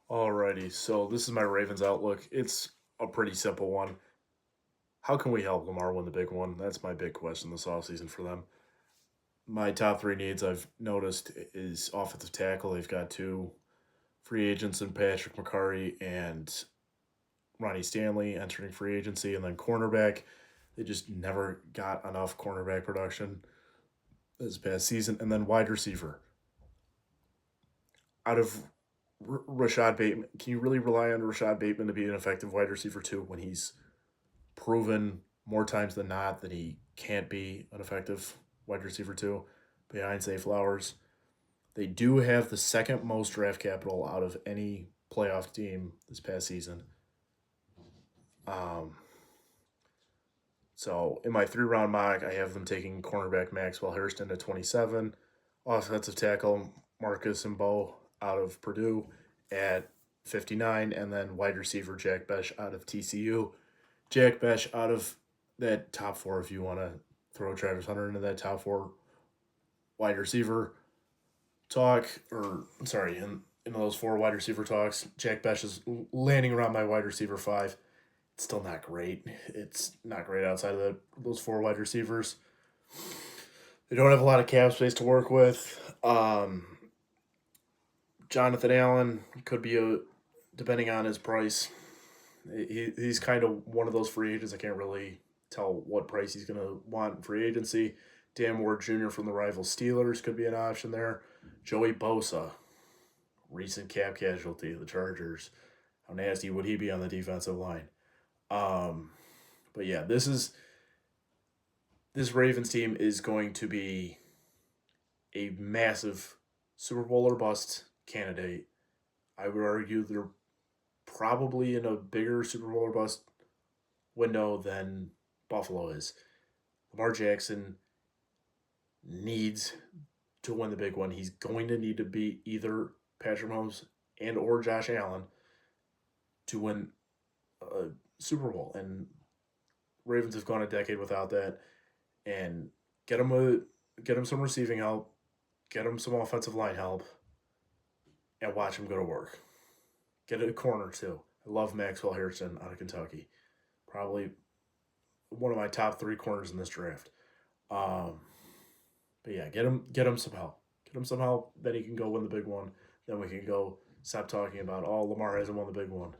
Alrighty, so this is my Ravens outlook. It's a pretty simple one. How can we help Lamar win the big one? That's my big question this offseason for them. My top three needs I've noticed is offensive tackle. They've got two free agents in Patrick McCurry and Ronnie Stanley entering free agency, and then cornerback. They just never got enough cornerback production this past season, and then wide receiver. Out of Rashad Bateman, can you really rely on Rashad Bateman to be an effective wide receiver too when he's proven more times than not that he can't be an effective wide receiver too behind Zay Flowers? They do have the second most draft capital out of any playoff team this past season. Um, so in my 3 round mock, I have them taking cornerback Maxwell Hairston at 27, offensive tackle Marcus Mbo out of Purdue at 59, and then wide receiver Jack Besh out of TCU. Jack Besh out of that top four, if you want to throw Travis Hunter into that top four wide receiver talk, or sorry, in those four wide receiver talks, Jack Besh is landing around my wide receiver five. It's still not great. It's not great outside of those four wide receivers. They don't have a lot of cap space to work with. Jonathan Allen could be depending on his price. He's kind of one of those free agents. I can't really tell what price he's going to want in free agency. Dan Ward Jr. from the rival Steelers could be an option there. Joey Bosa, recent cap casualty of the Chargers. How nasty would he be on the defensive line? But yeah, this Ravens team is going to be a massive Super Bowl or bust candidate. I would argue they're probably in a bigger Super Bowl or bust window than Buffalo is. Lamar Jackson needs to win the big one. He's going to need to beat either Patrick Mahomes and or Josh Allen to win a Super Bowl. And Ravens have gone a decade without that. And get him some receiving help, get him some offensive line help, and watch him go to work. Get a corner too. I love Maxwell Harrison out of Kentucky. Probably one of my top three corners in this draft. Um, but yeah, get him some help. Get him some help. Then he can go win the big one. Then we can go stop talking about Lamar hasn't won the big one.